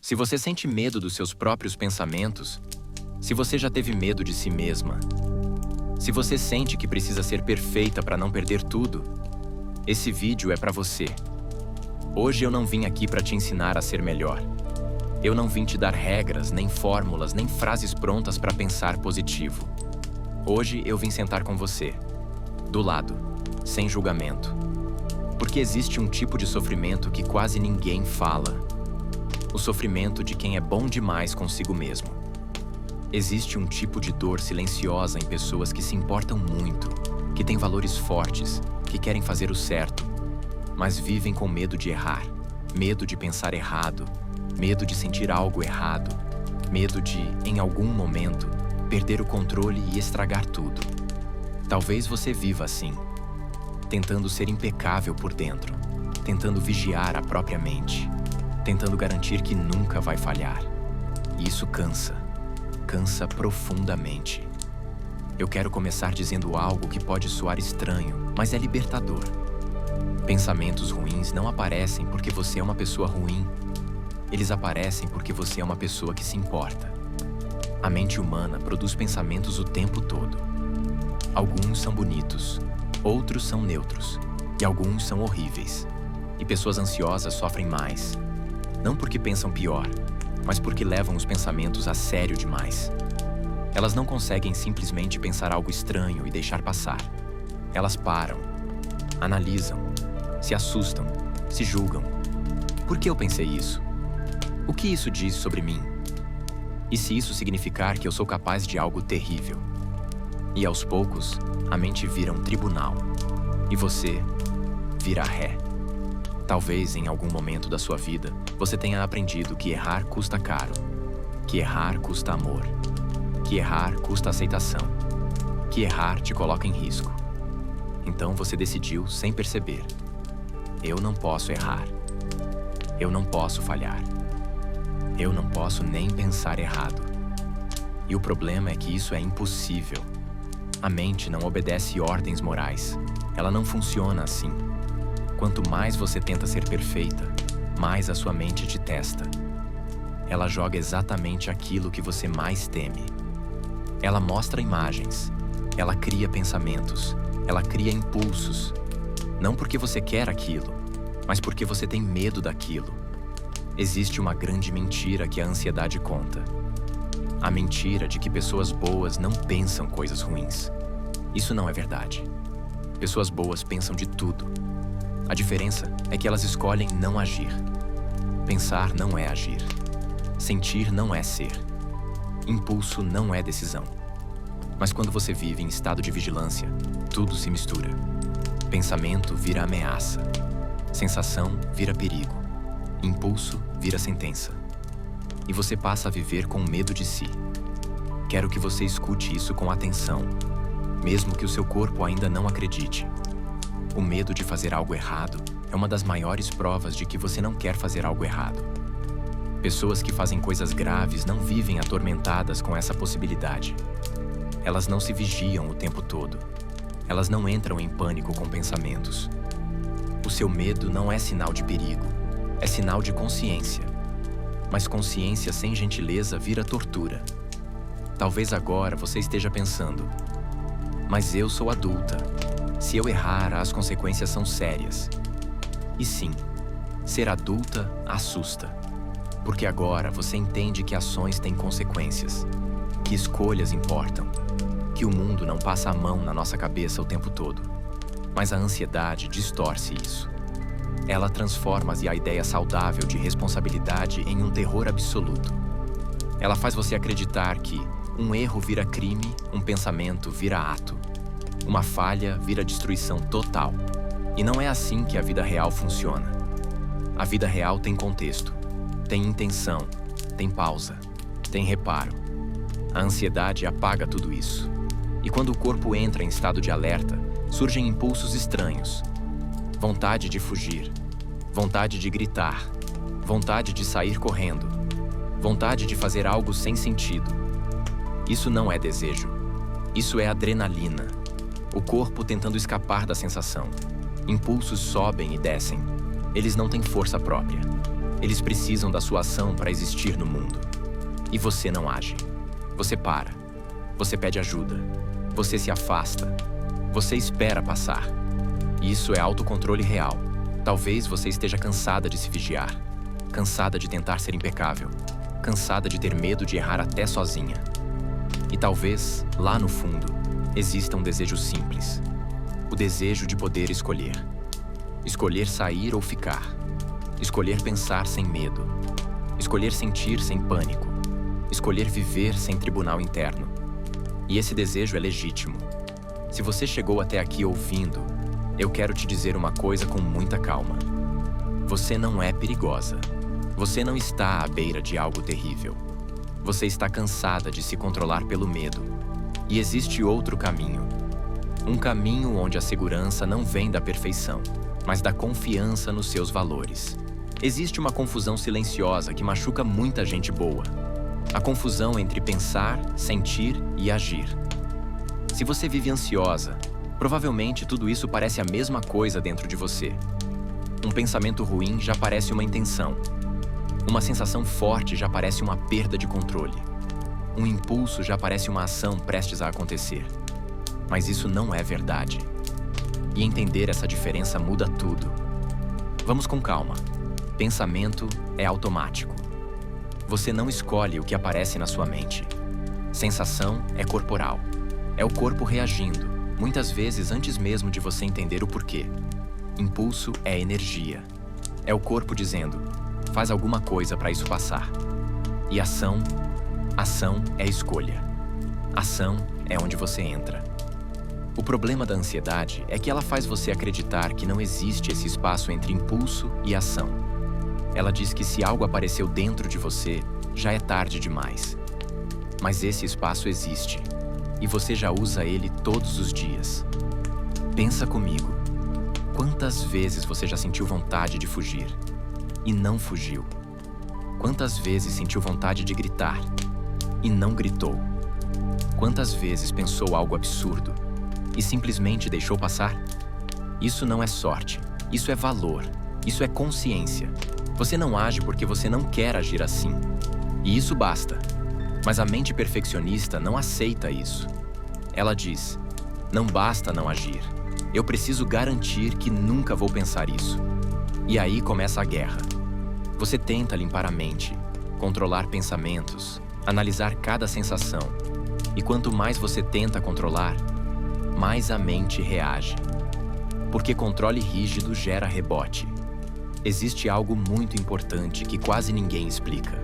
Se você sente medo dos seus próprios pensamentos, se você já teve medo de si mesma, se você sente que precisa ser perfeita para não perder tudo, esse vídeo é para você. Hoje eu não vim aqui para te ensinar a ser melhor. Eu não vim te dar regras, nem fórmulas, nem frases prontas para pensar positivo. Hoje eu vim sentar com você, do lado, sem julgamento. Porque existe um tipo de sofrimento que quase ninguém fala. O sofrimento de quem é bom demais consigo mesmo. Existe um tipo de dor silenciosa em pessoas que se importam muito, que têm valores fortes, que querem fazer o certo, mas vivem com medo de errar, medo de pensar errado, medo de sentir algo errado, medo de, em algum momento, perder o controle e estragar tudo. Talvez você viva assim, tentando ser impecável por dentro, tentando vigiar a própria mente, tentando garantir que nunca vai falhar. E isso cansa, cansa profundamente. Eu quero começar dizendo algo que pode soar estranho, mas é libertador. Pensamentos ruins não aparecem porque você é uma pessoa ruim. Eles aparecem porque você é uma pessoa que se importa. A mente humana produz pensamentos o tempo todo. Alguns são bonitos, outros são neutros, e alguns são horríveis. E pessoas ansiosas sofrem mais. Não porque pensam pior, mas porque levam os pensamentos a sério demais. Elas não conseguem simplesmente pensar algo estranho e deixar passar. Elas param, analisam, se assustam, se julgam. Por que eu pensei isso? O que isso diz sobre mim? E se isso significar que eu sou capaz de algo terrível? E aos poucos, a mente vira um tribunal. E você vira ré. Talvez em algum momento da sua vida, você tenha aprendido que errar custa caro, que errar custa amor, que errar custa aceitação, que errar te coloca em risco. Então você decidiu, sem perceber, eu não posso errar, eu não posso falhar, eu não posso nem pensar errado. E o problema é que isso é impossível. A mente não obedece ordens morais, ela não funciona assim. Quanto mais você tenta ser perfeita, mais a sua mente te testa. Ela joga exatamente aquilo que você mais teme. Ela mostra imagens, ela cria pensamentos, ela cria impulsos. Não porque você quer aquilo, mas porque você tem medo daquilo. Existe uma grande mentira que a ansiedade conta. A mentira de que pessoas boas não pensam coisas ruins. Isso não é verdade. Pessoas boas pensam de tudo. A diferença é que elas escolhem não agir. Pensar não é agir. Sentir não é ser. Impulso não é decisão. Mas quando você vive em estado de vigilância, tudo se mistura. Pensamento vira ameaça. Sensação vira perigo. Impulso vira sentença. E você passa a viver com medo de si. Quero que você escute isso com atenção, mesmo que o seu corpo ainda não acredite. O medo de fazer algo errado é uma das maiores provas de que você não quer fazer algo errado. Pessoas que fazem coisas graves não vivem atormentadas com essa possibilidade. Elas não se vigiam o tempo todo. Elas não entram em pânico com pensamentos. O seu medo não é sinal de perigo, é sinal de consciência. Mas consciência sem gentileza vira tortura. Talvez agora você esteja pensando, mas eu sou adulta. Se eu errar, as consequências são sérias. E sim, ser adulta assusta. Porque agora você entende que ações têm consequências, que escolhas importam, que o mundo não passa a mão na nossa cabeça o tempo todo. Mas a ansiedade distorce isso. Ela transforma a ideia saudável de responsabilidade em um terror absoluto. Ela faz você acreditar que um erro vira crime, um pensamento vira ato. Uma falha vira destruição total. E não é assim que a vida real funciona. A vida real tem contexto, tem intenção, tem pausa, tem reparo. A ansiedade apaga tudo isso. E quando o corpo entra em estado de alerta, surgem impulsos estranhos. Vontade de fugir, vontade de gritar, vontade de sair correndo, vontade de fazer algo sem sentido. Isso não é desejo. Isso é adrenalina. O corpo tentando escapar da sensação. Impulsos sobem e descem. Eles não têm força própria. Eles precisam da sua ação para existir no mundo. E você não age. Você para. Você pede ajuda. Você se afasta. Você espera passar. Isso é autocontrole real. Talvez você esteja cansada de se vigiar. Cansada de tentar ser impecável. Cansada de ter medo de errar até sozinha. E talvez, lá no fundo, exista um desejo simples. O desejo de poder escolher. Escolher sair ou ficar. Escolher pensar sem medo. Escolher sentir sem pânico. Escolher viver sem tribunal interno. E esse desejo é legítimo. Se você chegou até aqui ouvindo, eu quero te dizer uma coisa com muita calma. Você não é perigosa. Você não está à beira de algo terrível. Você está cansada de se controlar pelo medo. E existe outro caminho. Um caminho onde a segurança não vem da perfeição, mas da confiança nos seus valores. Existe uma confusão silenciosa que machuca muita gente boa. A confusão entre pensar, sentir e agir. Se você vive ansiosa, provavelmente tudo isso parece a mesma coisa dentro de você. Um pensamento ruim já parece uma intenção. Uma sensação forte já parece uma perda de controle. Um impulso já parece uma ação prestes a acontecer. Mas isso não é verdade. E entender essa diferença muda tudo. Vamos com calma. Pensamento é automático. Você não escolhe o que aparece na sua mente. Sensação é corporal. É o corpo reagindo, muitas vezes antes mesmo de você entender o porquê. Impulso é energia. É o corpo dizendo, faz alguma coisa para isso passar. E ação é escolha. Ação é onde você entra. O problema da ansiedade é que ela faz você acreditar que não existe esse espaço entre impulso e ação. Ela diz que se algo apareceu dentro de você, já é tarde demais. Mas esse espaço existe, e você já usa ele todos os dias. Pensa comigo. Quantas vezes você já sentiu vontade de fugir e não fugiu? Quantas vezes sentiu vontade de gritar e não gritou? Quantas vezes pensou algo absurdo e simplesmente deixou passar? Isso não é sorte, isso é valor, isso é consciência. Você não age porque você não quer agir assim. E isso basta. Mas a mente perfeccionista não aceita isso. Ela diz, não basta não agir. Eu preciso garantir que nunca vou pensar isso. E aí começa a guerra. Você tenta limpar a mente, controlar pensamentos, analisar cada sensação. E quanto mais você tenta controlar, mais a mente reage. Porque controle rígido gera rebote. Existe algo muito importante que quase ninguém explica.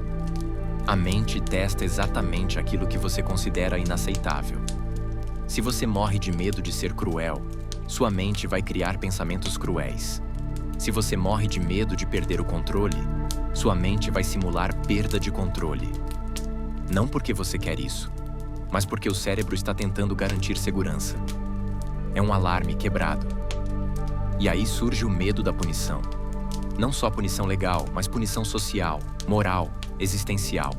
A mente testa exatamente aquilo que você considera inaceitável. Se você morre de medo de ser cruel, sua mente vai criar pensamentos cruéis. Se você morre de medo de perder o controle, sua mente vai simular perda de controle. Não porque você quer isso, mas porque o cérebro está tentando garantir segurança. É um alarme quebrado. E aí surge o medo da punição. Não só punição legal, mas punição social, moral, existencial.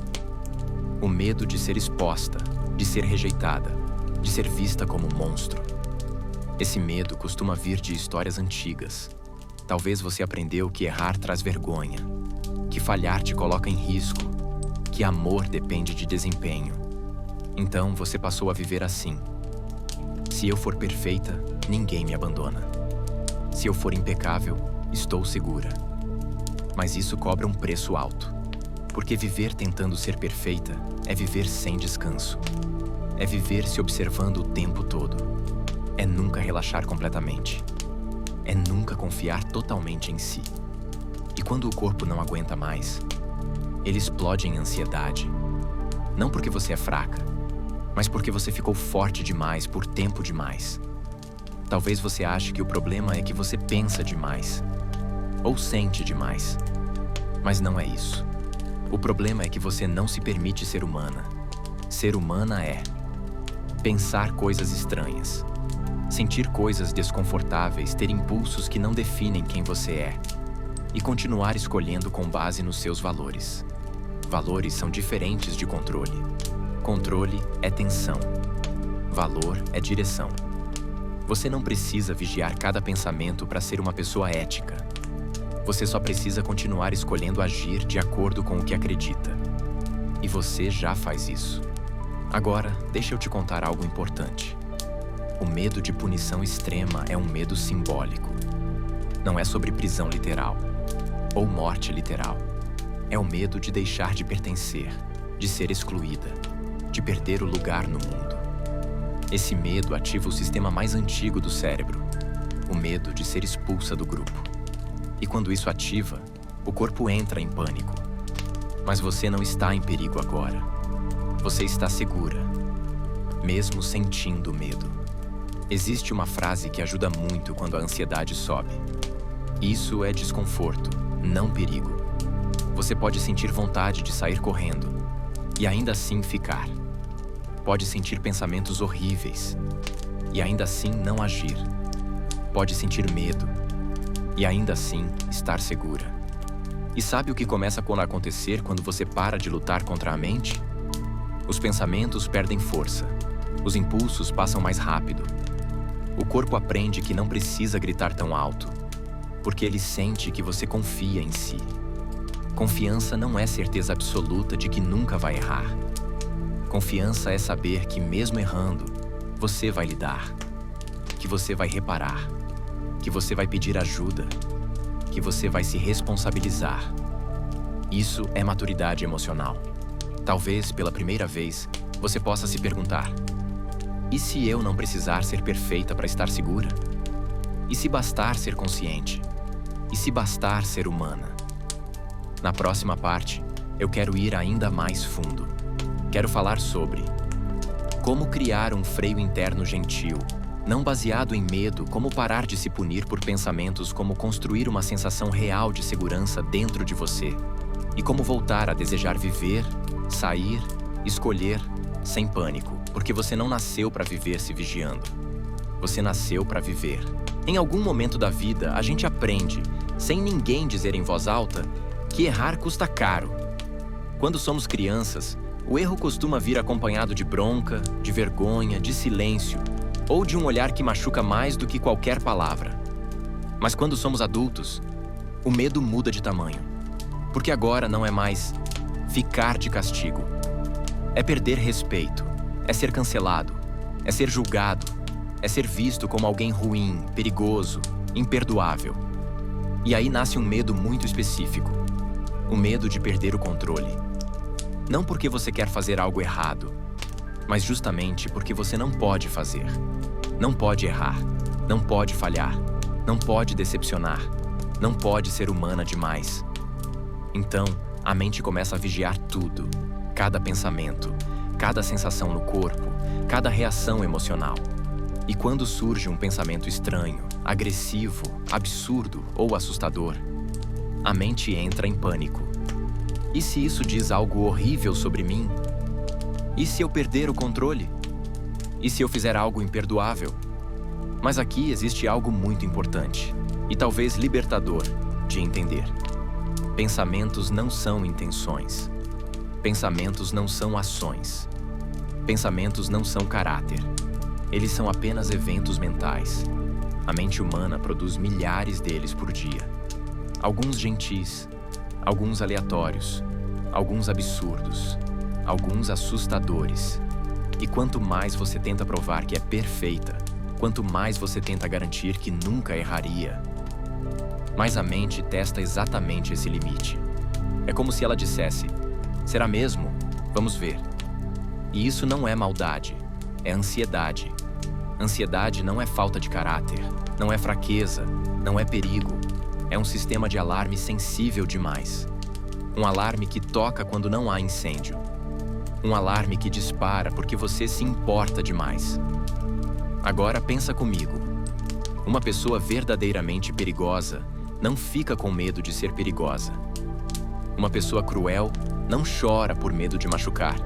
O medo de ser exposta, de ser rejeitada, de ser vista como um monstro. Esse medo costuma vir de histórias antigas. Talvez você aprendeu que errar traz vergonha, que falhar te coloca em risco, que amor depende de desempenho. Então você passou a viver assim. Se eu for perfeita, ninguém me abandona. Se eu for impecável, estou segura. Mas isso cobra um preço alto. Porque viver tentando ser perfeita é viver sem descanso. É viver se observando o tempo todo. É nunca relaxar completamente. É nunca confiar totalmente em si. E quando o corpo não aguenta mais, ele explode em ansiedade. Não porque você é fraca, mas porque você ficou forte demais por tempo demais. Talvez você ache que o problema é que você pensa demais. Ou sente demais. Mas não é isso. O problema é que você não se permite ser humana. Ser humana é pensar coisas estranhas, sentir coisas desconfortáveis, ter impulsos que não definem quem você é e continuar escolhendo com base nos seus valores. Valores são diferentes de controle. Controle é tensão. Valor é direção. Você não precisa vigiar cada pensamento para ser uma pessoa ética. Você só precisa continuar escolhendo agir de acordo com o que acredita. E você já faz isso. Agora, deixa eu te contar algo importante. O medo de punição extrema é um medo simbólico. Não é sobre prisão literal ou morte literal. É o medo de deixar de pertencer, de ser excluída, de perder o lugar no mundo. Esse medo ativa o sistema mais antigo do cérebro, o medo de ser expulsa do grupo. E quando isso ativa, o corpo entra em pânico. Mas você não está em perigo agora. Você está segura, mesmo sentindo medo. Existe uma frase que ajuda muito quando a ansiedade sobe. Isso é desconforto, não perigo. Você pode sentir vontade de sair correndo e ainda assim ficar. Pode sentir pensamentos horríveis e ainda assim não agir. Pode sentir medo e ainda assim estar segura. E sabe o que começa a acontecer quando você para de lutar contra a mente? Os pensamentos perdem força. Os impulsos passam mais rápido. O corpo aprende que não precisa gritar tão alto, porque ele sente que você confia em si. Confiança não é certeza absoluta de que nunca vai errar. Confiança é saber que, mesmo errando, você vai lidar, que você vai reparar, que você vai pedir ajuda, que você vai se responsabilizar. Isso é maturidade emocional. Talvez, pela primeira vez, você possa se perguntar: e se eu não precisar ser perfeita para estar segura? E se bastar ser consciente? E se bastar ser humana? Na próxima parte, eu quero ir ainda mais fundo. Quero falar sobre como criar um freio interno gentil, não baseado em medo, como parar de se punir por pensamentos, como construir uma sensação real de segurança dentro de você, e como voltar a desejar viver, sair, escolher, sem pânico, porque você não nasceu para viver se vigiando. Você nasceu para viver. Em algum momento da vida, a gente aprende, sem ninguém dizer em voz alta, que errar custa caro. Quando somos crianças, o erro costuma vir acompanhado de bronca, de vergonha, de silêncio, ou de um olhar que machuca mais do que qualquer palavra. Mas quando somos adultos, o medo muda de tamanho. Porque agora não é mais ficar de castigo. É perder respeito, é ser cancelado, é ser julgado, é ser visto como alguém ruim, perigoso, imperdoável. E aí nasce um medo muito específico. O medo de perder o controle. Não porque você quer fazer algo errado, mas justamente porque você não pode fazer. Não pode errar, não pode falhar, não pode decepcionar, não pode ser humana demais. Então, a mente começa a vigiar tudo, cada pensamento, cada sensação no corpo, cada reação emocional. E quando surge um pensamento estranho, agressivo, absurdo ou assustador, a mente entra em pânico. E se isso diz algo horrível sobre mim? E se eu perder o controle? E se eu fizer algo imperdoável? Mas aqui existe algo muito importante, e talvez libertador, de entender. Pensamentos não são intenções. Pensamentos não são ações. Pensamentos não são caráter. Eles são apenas eventos mentais. A mente humana produz milhares deles por dia. Alguns gentis, alguns aleatórios, alguns absurdos, alguns assustadores. E quanto mais você tenta provar que é perfeita, quanto mais você tenta garantir que nunca erraria, mais a mente testa exatamente esse limite. É como se ela dissesse: será mesmo? Vamos ver. E isso não é maldade, é ansiedade. Ansiedade não é falta de caráter, não é fraqueza, não é perigo. É um sistema de alarme sensível demais. Um alarme que toca quando não há incêndio. Um alarme que dispara porque você se importa demais. Agora pensa comigo. Uma pessoa verdadeiramente perigosa não fica com medo de ser perigosa. Uma pessoa cruel não chora por medo de machucar.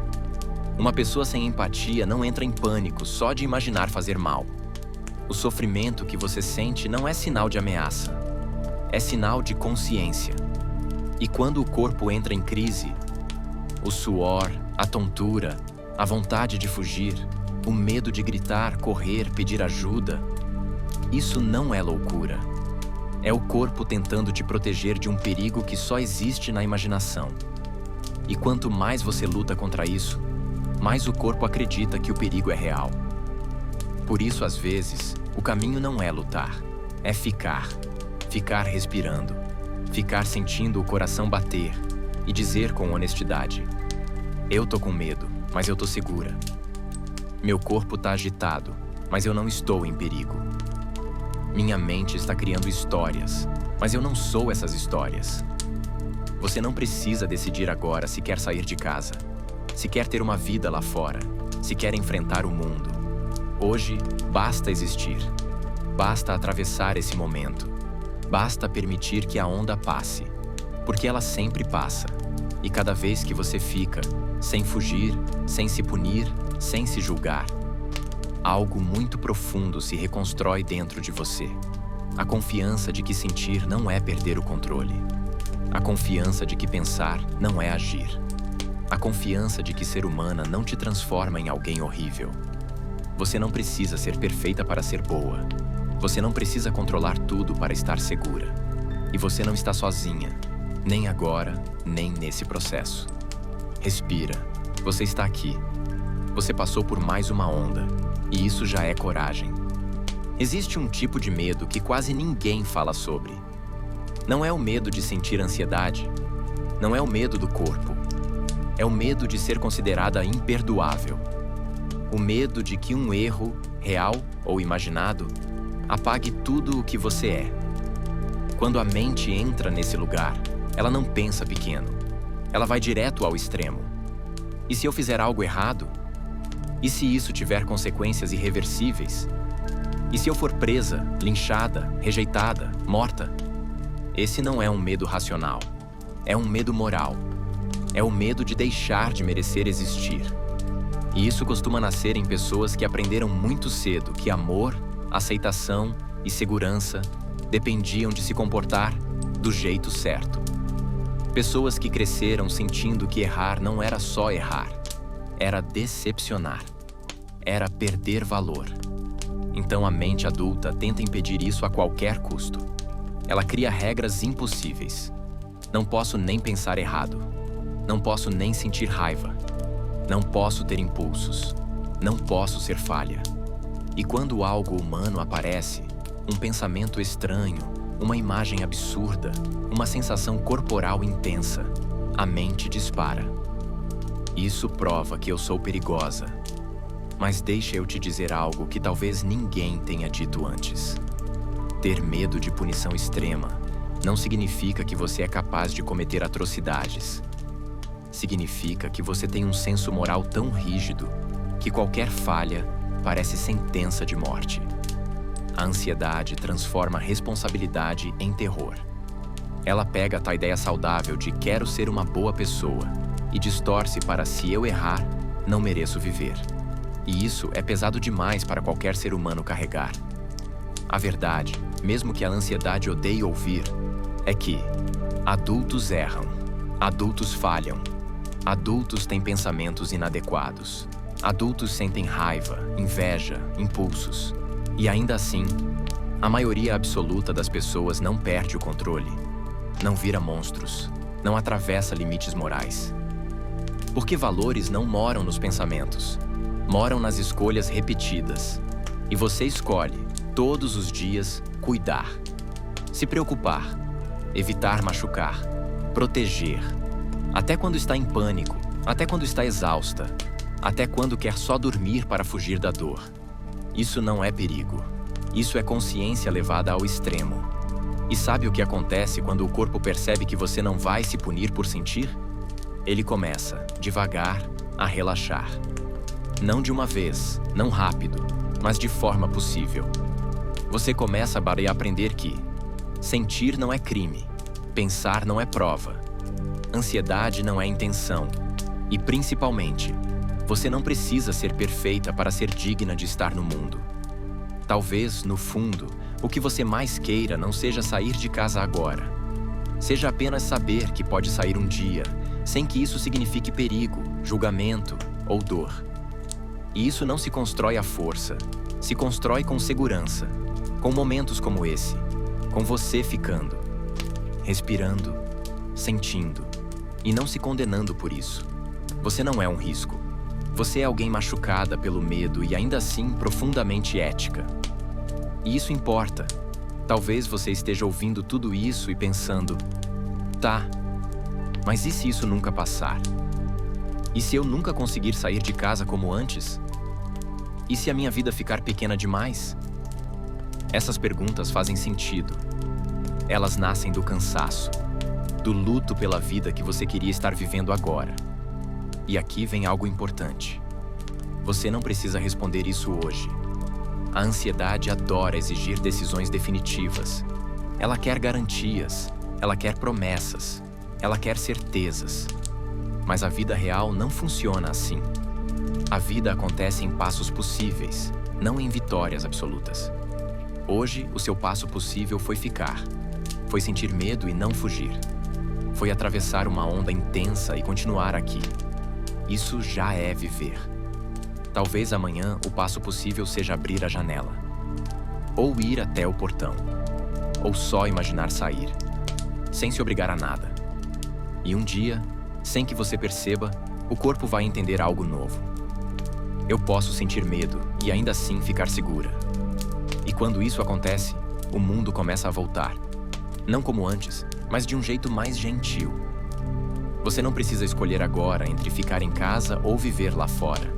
Uma pessoa sem empatia não entra em pânico só de imaginar fazer mal. O sofrimento que você sente não é sinal de ameaça. É sinal de consciência. E quando o corpo entra em crise, o suor, a tontura, a vontade de fugir, o medo de gritar, correr, pedir ajuda, isso não é loucura. É o corpo tentando te proteger de um perigo que só existe na imaginação. E quanto mais você luta contra isso, mais o corpo acredita que o perigo é real. Por isso, às vezes, o caminho não é lutar, é ficar. Ficar respirando, ficar sentindo o coração bater e dizer com honestidade: eu tô com medo, mas eu tô segura. Meu corpo tá agitado, mas eu não estou em perigo. Minha mente está criando histórias, mas eu não sou essas histórias. Você não precisa decidir agora se quer sair de casa, se quer ter uma vida lá fora, se quer enfrentar o mundo. Hoje, basta existir. Basta atravessar esse momento. Basta permitir que a onda passe, porque ela sempre passa. E cada vez que você fica, sem fugir, sem se punir, sem se julgar, algo muito profundo se reconstrói dentro de você. A confiança de que sentir não é perder o controle. A confiança de que pensar não é agir. A confiança de que ser humana não te transforma em alguém horrível. Você não precisa ser perfeita para ser boa. Você não precisa controlar tudo para estar segura. E você não está sozinha, nem agora, nem nesse processo. Respira. Você está aqui. Você passou por mais uma onda, e isso já é coragem. Existe um tipo de medo que quase ninguém fala sobre. Não é o medo de sentir ansiedade. Não é o medo do corpo. É o medo de ser considerada imperdoável. O medo de que um erro, real ou imaginado, apague tudo o que você é. Quando a mente entra nesse lugar, ela não pensa pequeno. Ela vai direto ao extremo. E se eu fizer algo errado? E se isso tiver consequências irreversíveis? E se eu for presa, linchada, rejeitada, morta? Esse não é um medo racional. É um medo moral. É o medo de deixar de merecer existir. E isso costuma nascer em pessoas que aprenderam muito cedo que amor, aceitação e segurança dependiam de se comportar do jeito certo. Pessoas que cresceram sentindo que errar não era só errar, era decepcionar, era perder valor. Então a mente adulta tenta impedir isso a qualquer custo. Ela cria regras impossíveis. Não posso nem pensar errado. Não posso nem sentir raiva. Não posso ter impulsos. Não posso ser falha. E quando algo humano aparece, um pensamento estranho, uma imagem absurda, uma sensação corporal intensa, a mente dispara. Isso prova que eu sou perigosa. Mas deixa eu te dizer algo que talvez ninguém tenha dito antes. Ter medo de punição extrema não significa que você é capaz de cometer atrocidades. Significa que você tem um senso moral tão rígido que qualquer falha parece sentença de morte. A ansiedade transforma a responsabilidade em terror. Ela pega a tua ideia saudável de quero ser uma boa pessoa e distorce para se eu errar, não mereço viver. E isso é pesado demais para qualquer ser humano carregar. A verdade, mesmo que a ansiedade odeie ouvir, é que adultos erram, adultos falham, adultos têm pensamentos inadequados, adultos sentem raiva, inveja, impulsos. E ainda assim, a maioria absoluta das pessoas não perde o controle, não vira monstros, não atravessa limites morais. Porque valores não moram nos pensamentos, moram nas escolhas repetidas. E você escolhe, todos os dias, cuidar, se preocupar, evitar machucar, proteger. Até quando está em pânico, até quando está exausta, até quando quer só dormir para fugir da dor. Isso não é perigo. Isso é consciência levada ao extremo. E sabe o que acontece quando o corpo percebe que você não vai se punir por sentir? Ele começa, devagar, a relaxar. Não de uma vez, não rápido, mas de forma possível. Você começa a aprender que sentir não é crime, pensar não é prova, ansiedade não é intenção e, principalmente, você não precisa ser perfeita para ser digna de estar no mundo. Talvez, no fundo, o que você mais queira não seja sair de casa agora. Seja apenas saber que pode sair um dia, sem que isso signifique perigo, julgamento ou dor. E isso não se constrói à força, se constrói com segurança, com momentos como esse, Com você ficando, respirando, sentindo e não se condenando por isso. Você não é um risco. Você é alguém machucada pelo medo e ainda assim profundamente ética. E isso importa. Talvez você esteja ouvindo tudo isso e pensando: tá, mas e se isso nunca passar? E se eu nunca conseguir sair de casa como antes? E se a minha vida ficar pequena demais? Essas perguntas fazem sentido. Elas nascem do cansaço, do luto pela vida que você queria estar vivendo agora. E aqui vem algo importante. Você não precisa responder isso hoje. A ansiedade adora exigir decisões definitivas. Ela quer garantias, ela quer promessas, ela quer certezas. Mas a vida real não funciona assim. A vida acontece em passos possíveis, não em vitórias absolutas. Hoje, o seu passo possível foi ficar. Foi sentir medo e não fugir. Foi atravessar uma onda intensa e continuar aqui. Isso já é viver. Talvez amanhã o passo possível seja abrir a janela. Ou ir até o portão. Ou só imaginar sair. Sem se obrigar a nada. E um dia, sem que você perceba, o corpo vai entender algo novo. Eu posso sentir medo e ainda assim ficar segura. E quando isso acontece, o mundo começa a voltar. Não como antes, mas de um jeito mais gentil. Você não precisa escolher agora entre ficar em casa ou viver lá fora.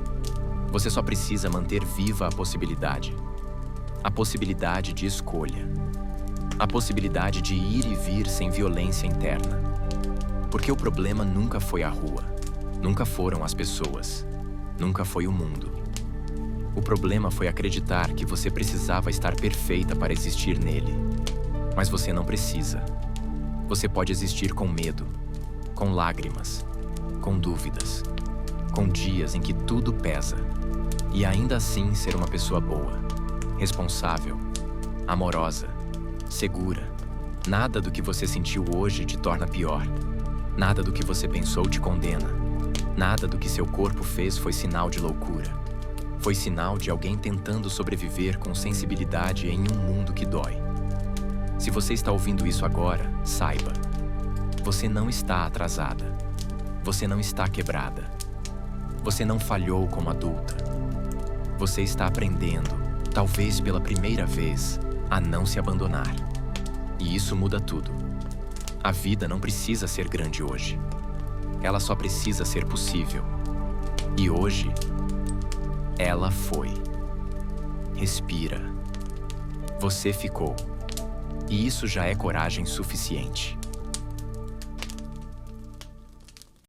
Você só precisa manter viva a possibilidade. A possibilidade de escolha. A possibilidade de ir e vir sem violência interna. Porque o problema nunca foi a rua. Nunca foram as pessoas. Nunca foi o mundo. O problema foi acreditar que você precisava estar perfeita para existir nele. Mas você não precisa. Você pode existir com medo, com lágrimas, com dúvidas, com dias em que tudo pesa, e ainda assim ser uma pessoa boa, responsável, amorosa, segura. Nada do que você sentiu hoje te torna pior. Nada do que você pensou te condena. Nada do que seu corpo fez foi sinal de loucura. Foi sinal de alguém tentando sobreviver com sensibilidade em um mundo que dói. Se você está ouvindo isso agora, saiba. Você não está atrasada. Você não está quebrada. Você não falhou como adulta. Você está aprendendo, talvez pela primeira vez, a não se abandonar. E isso muda tudo. A vida não precisa ser grande hoje. Ela só precisa ser possível. E hoje, ela foi. Respira. Você ficou. E isso já é coragem suficiente.